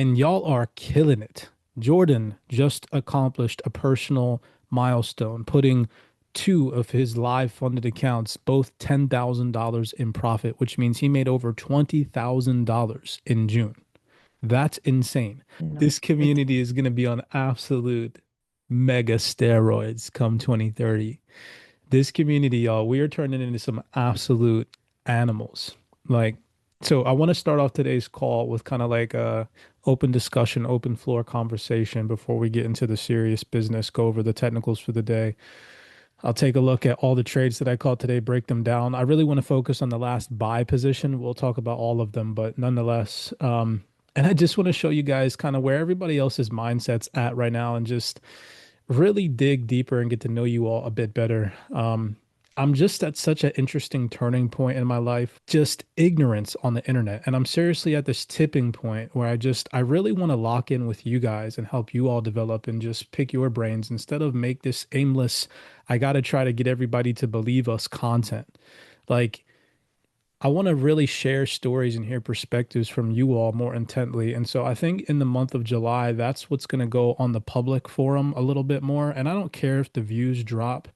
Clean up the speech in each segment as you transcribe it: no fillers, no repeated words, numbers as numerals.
and y'all are killing it. Jordan just accomplished a personal milestone, putting two of his live funded accounts, both $10,000 in profit, which means he made over $20,000 in June. That's insane. No, This it's community is going to be on absolute mega steroids come 2030. This community, y'all, we are turning into some absolute animals. Like, so I want to start off today's call with kind of like a open discussion, open floor conversation before we get into the serious business, go over the technicals for the day. I'll take a look at all the trades that I caught today, break them down. I really want to focus on the last buy position. We'll talk about all of them, but nonetheless, and I just want to show you guys kind of where everybody else's mindset's at right now and just really dig deeper and get to know you all a bit better. I'm just at such an interesting turning point in my life, just ignorance on the internet. And I'm seriously at this tipping point where I really want to lock in with you guys and help you all develop and just pick your brains instead of make this aimless, I got to try to get everybody to believe us content. Like, I want to really share stories and hear perspectives from you all more intently. And so I think in the month of July, that's what's going to go on the public forum a little bit more. And I don't care if the views drop.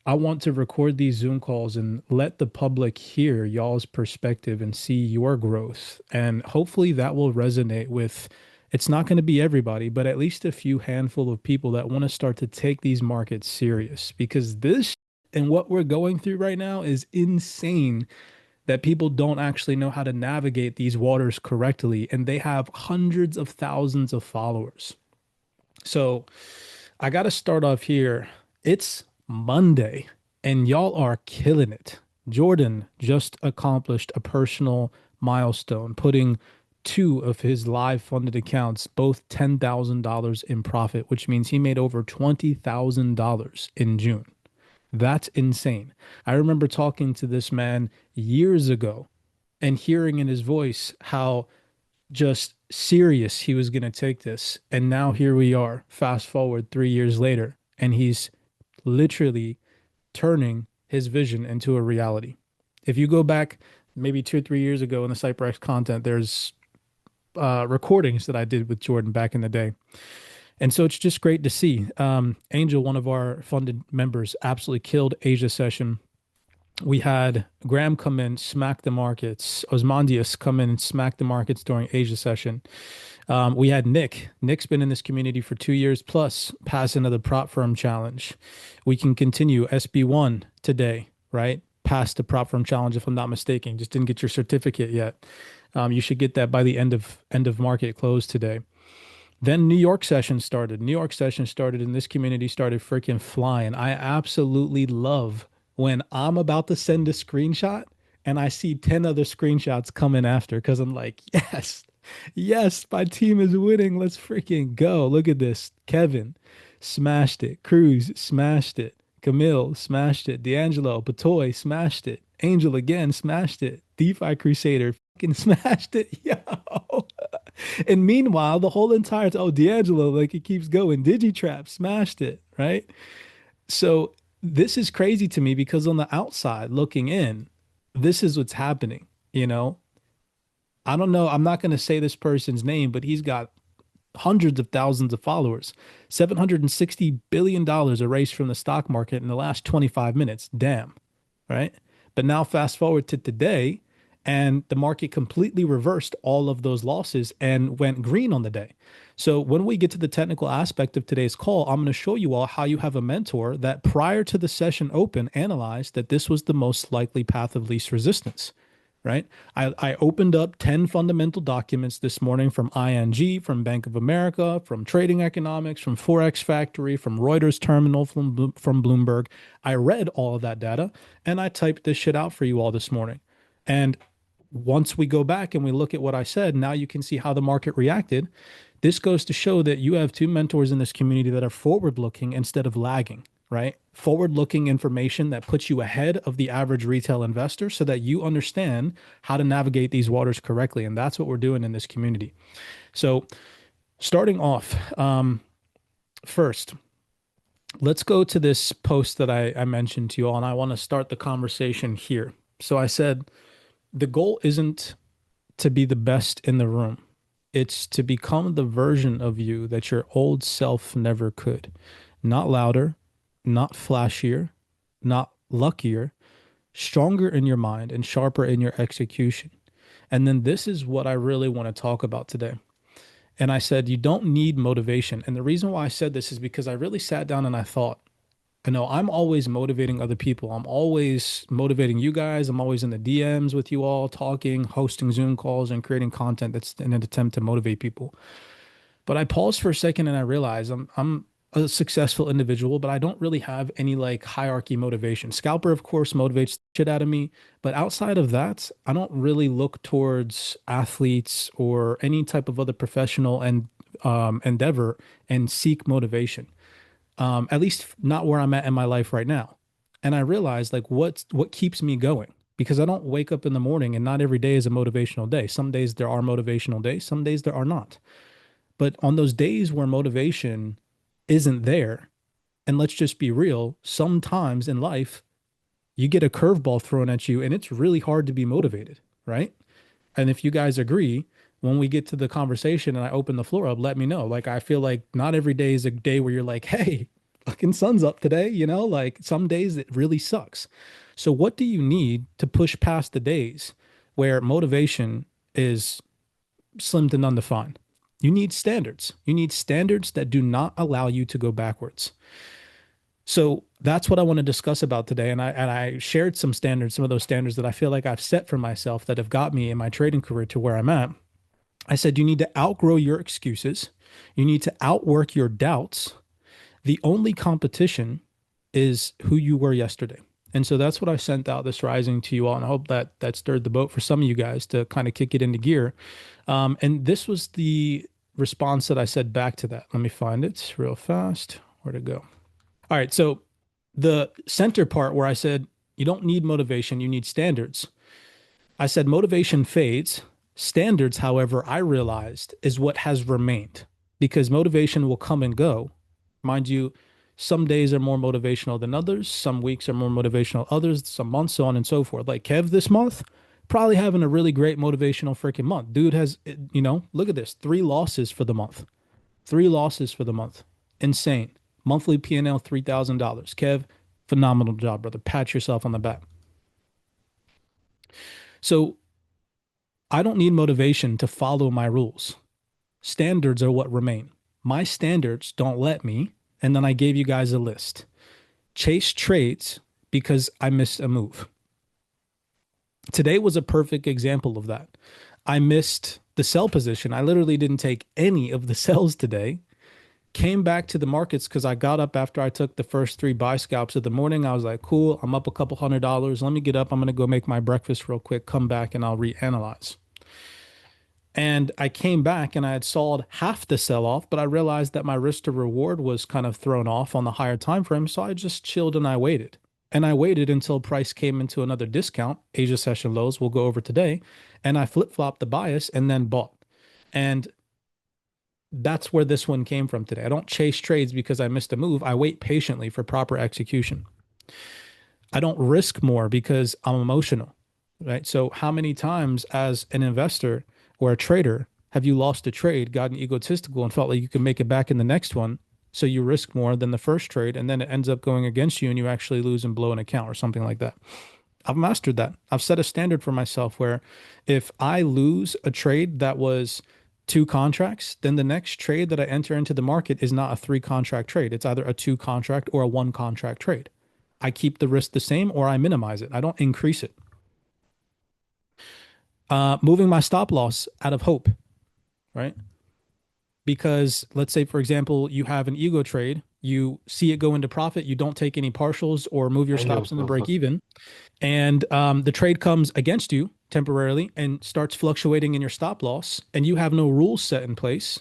I want to record these Zoom calls and let the public hear y'all's perspective and see your growth. And hopefully that will resonate with, it's not going to be everybody, but at least a few handful of people that want to start to take these markets serious because this and what we're going through right now is insane that people don't actually know how to navigate these waters correctly, and they have hundreds of thousands of followers. So I got to start off here. It's Monday, and y'all are killing it. Jordan just accomplished a personal milestone, putting two of his live funded accounts, both $10,000 in profit, which means he made over $20,000 in June. That's insane. I remember talking to this man years ago and hearing in his voice how just serious he was going to take this. And now here we are, fast forward 3 years later, and he's literally turning his vision into a reality. If you go back maybe 2 or 3 years ago in the CYPRX content, there's recordings that I did with Jordan back in the day. And so it's just great to see. Angel, one of our funded members, absolutely killed Asia session. We had Graham come in, smack the markets. Osmandius come in and smack the markets during Asia session. We had Nick. Nick's been in this community for 2 years plus, pass another prop firm challenge. We can continue SB1 today, right? Passed the prop firm challenge, if I'm not mistaken. Just didn't get your certificate yet. You should get that by the end of market close today. Then New York session started. New York session started and this community started freaking flying. I absolutely love when I'm about to send a screenshot and I see 10 other screenshots coming after because I'm like, yes, yes, my team is winning. Let's freaking go. Look at this. Kevin smashed it. Cruz smashed it. Camille smashed it. D'Angelo, Patoy smashed it. Angel again smashed it. DeFi Crusader fucking smashed it. Yo. And meanwhile, the whole entire D'Angelo, like it keeps going. Digitrap smashed it, right? So this is crazy to me because on the outside looking in, this is what's happening. You know, I don't know. I'm not going to say this person's name, but he's got hundreds of thousands of followers. $760 billion erased from the stock market in the last 25 minutes. Damn, right? But now fast forward to today, and the market completely reversed all of those losses and went green on the day. So when we get to the technical aspect of today's call, I'm going to show you all how you have a mentor that prior to the session open analyzed that this was the most likely path of least resistance, right? I opened up 10 fundamental documents this morning from ING, from Bank of America, from Trading Economics, from Forex Factory, from Reuters Terminal, from Bloomberg. I read all of that data and I typed this shit out for you all this morning. And once we go back and we look at what I said, now you can see how the market reacted. This goes to show that you have two mentors in this community that are forward looking instead of lagging, right? Forward looking information that puts you ahead of the average retail investor so that you understand how to navigate these waters correctly. And that's what we're doing in this community. So, starting off, first, let's go to this post that I mentioned to you all, and I want to start the conversation here. So, I said, the goal isn't to be the best in the room. It's to become the version of you that your old self never could. Not louder, not flashier, not luckier, stronger in your mind and sharper in your execution. And then this is what I really want to talk about today. And I said, you don't need motivation. And the reason why I said this is because I really sat down and I thought, I know I'm always motivating other people. I'm always motivating you guys. I'm always in the DMs with you all, talking, hosting Zoom calls, and creating content that's in an attempt to motivate people. But I paused for a second and I realized I'm a successful individual, but I don't really have any like hierarchy motivation. Scalper, of course, motivates the shit out of me, but outside of that, I don't really look towards athletes or any type of other professional and endeavor and seek motivation. At least not where I'm at in my life right now. And I realized like what keeps me going because I don't wake up in the morning and not every day is a motivational day. Some days there are motivational days, some days there are not. But on those days where motivation isn't there, and let's just be real, sometimes in life, you get a curveball thrown at you and it's really hard to be motivated, right? And if you guys agree, when we get to the conversation and I open the floor up, let me know. Like, I feel like not every day is a day where you're like, hey, fucking sun's up today, like some days it really sucks. So, what do you need to push past the days where motivation is slim to none defined? You need standards. You need standards that do not allow you to go backwards. So that's what I want to discuss about today. And I shared some standards, some of those standards that I feel like I've set for myself that have got me in my trading career to where I'm at. I said you need to outgrow your excuses. You need to outwork your doubts. The only competition is who you were yesterday. And so that's what I sent out this rising to you all. And I hope that that stirred the boat for some of you guys to kind of kick it into gear. And this was the response that I said back to that. Let me find it real fast. Where'd it go? All right. So the center part where I said, you don't need motivation, you need standards. I said motivation fades. Standards, however, I realized is what has remained because motivation will come and go. Mind you, some days are more motivational than others. Some weeks are more motivational others, some months, so on and so forth. Like Kev this month, probably having a really great motivational freaking month. Dude has, look at this, 3 losses for the month. 3 losses for the month. Insane. Monthly P&L $3,000. Kev, phenomenal job, brother. Pat yourself on the back. So I don't need motivation to follow my rules. Standards are what remain. My standards don't let me, and then I gave you guys a list. Chase trades because I missed a move. Today was a perfect example of that. I missed the sell position. I literally didn't take any of the sells today. Came back to the markets because I got up after I took the first 3 buy scalps of the morning. I was like, cool, I'm up a couple $100. Let me get up. I'm going to go make my breakfast real quick, come back, and I'll reanalyze. And I came back and I had sold half the sell off, but I realized that my risk to reward was kind of thrown off on the higher time frame. So I just chilled and I waited. And I waited until price came into another discount. Asia session lows we'll go over today. And I flip-flopped the bias and then bought. And that's where this one came from today. I don't chase trades because I missed a move. I wait patiently for proper execution. I don't risk more because I'm emotional, right? So how many times as an investor or a trader have you lost a trade, gotten egotistical and felt like you could make it back in the next one? So you risk more than the first trade and then it ends up going against you and you actually lose and blow an account or something like that. I've mastered that. I've set a standard for myself where if I lose a trade that was 2 contracts, then the next trade that I enter into the market is not a 3 contract trade. It's either a 2 contract or a 1 contract trade. I keep the risk the same or I minimize it. I don't increase it. Moving my stop loss out of hope, right? Because let's say, for example, you have an ego trade, you see it go into profit, you don't take any partials or move your stops in the break even, and the trade comes against you temporarily and starts fluctuating in your stop loss, and you have no rules set in place,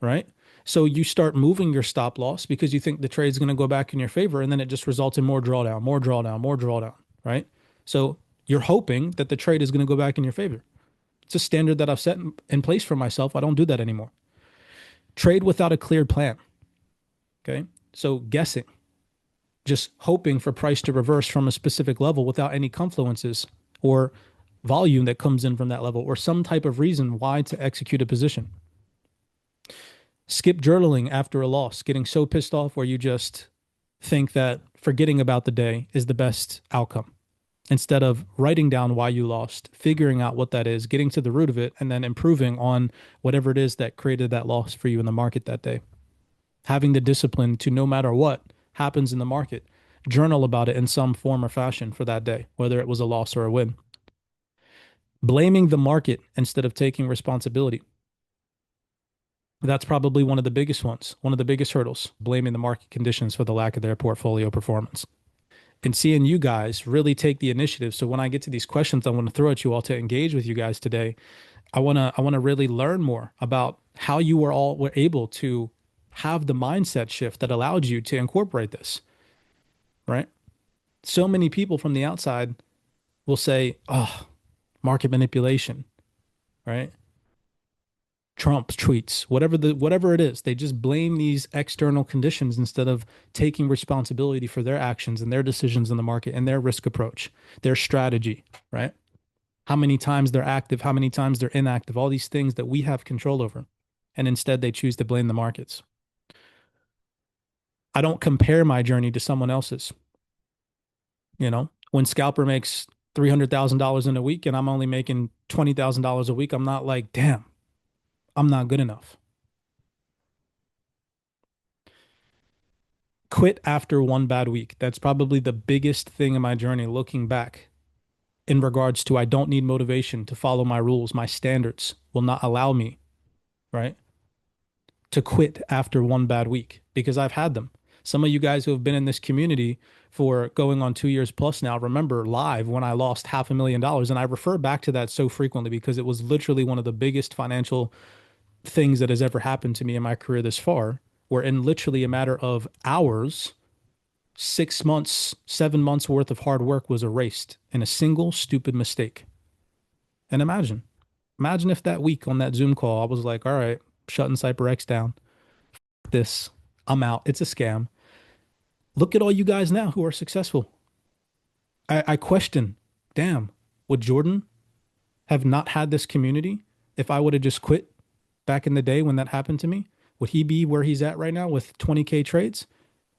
right? So you start moving your stop loss because you think the trade is going to go back in your favor, and then it just results in more drawdown, more drawdown, more drawdown, right? So you're hoping that the trade is going to go back in your favor. It's a standard that I've set in place for myself. I don't do that anymore. Trade without a clear plan. Okay. So guessing, just hoping for price to reverse from a specific level without any confluences or volume that comes in from that level or some type of reason why to execute a position. Skip journaling after a loss, getting so pissed off where you just think that forgetting about the day is the best outcome instead of writing down why you lost, figuring out what that is, getting to the root of it, and then improving on whatever it is that created that loss for you in the market that day. Having the discipline to, no matter what happens in the market, journal about it in some form or fashion for that day, whether it was a loss or a win. Blaming the market instead of taking responsibility. That's probably one of the biggest ones, one of the biggest hurdles, blaming the market conditions for the lack of their portfolio performance. And seeing you guys really take the initiative. So when I get to these questions, I want to throw at you all to engage with you guys today. I want to really learn more about how you were able to have the mindset shift that allowed you to incorporate this, right? So many people from the outside will say, "Oh, market manipulation," right? Trump's tweets, whatever it is, they just blame these external conditions instead of taking responsibility for their actions and their decisions in the market and their risk approach, their strategy, right? How many times they're active, how many times they're inactive, all these things that we have control over. And instead they choose to blame the markets. I don't compare my journey to someone else's. When Scalper makes $300,000 in a week and I'm only making $20,000 a week, I'm not like, damn, I'm not good enough. Quit after one bad week. That's probably the biggest thing in my journey looking back in regards to I don't need motivation to follow my rules. My standards will not allow me, right, to quit after one bad week because I've had them. Some of you guys who have been in this community for going on 2 years plus now remember live when I lost $500,000. And I refer back to that so frequently because it was literally one of the biggest financial things that has ever happened to me in my career this far, where in literally a matter of hours, 6 months, 7 months worth of hard work was erased in a single stupid mistake. And imagine if that week on that Zoom call, I was like, all right, shutting CYPRX down. This, I'm out. It's a scam. Look at all you guys now who are successful. I question, damn, would Jordan have not had this community if I would have just quit back in the day when that happened to me? Would he be where he's at right now with 20K trades?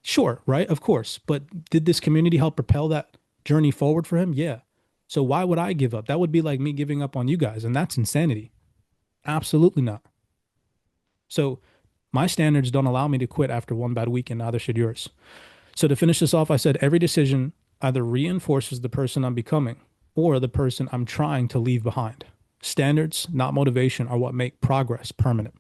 Sure, right? Of course. But did this community help propel that journey forward for him? Yeah. So why would I give up? That would be like me giving up on you guys, and that's insanity. Absolutely not. So my standards don't allow me to quit after one bad week, and neither should yours. So to finish this off, I said every decision either reinforces the person I'm becoming or the person I'm trying to leave behind. Standards, not motivation, are what make progress permanent.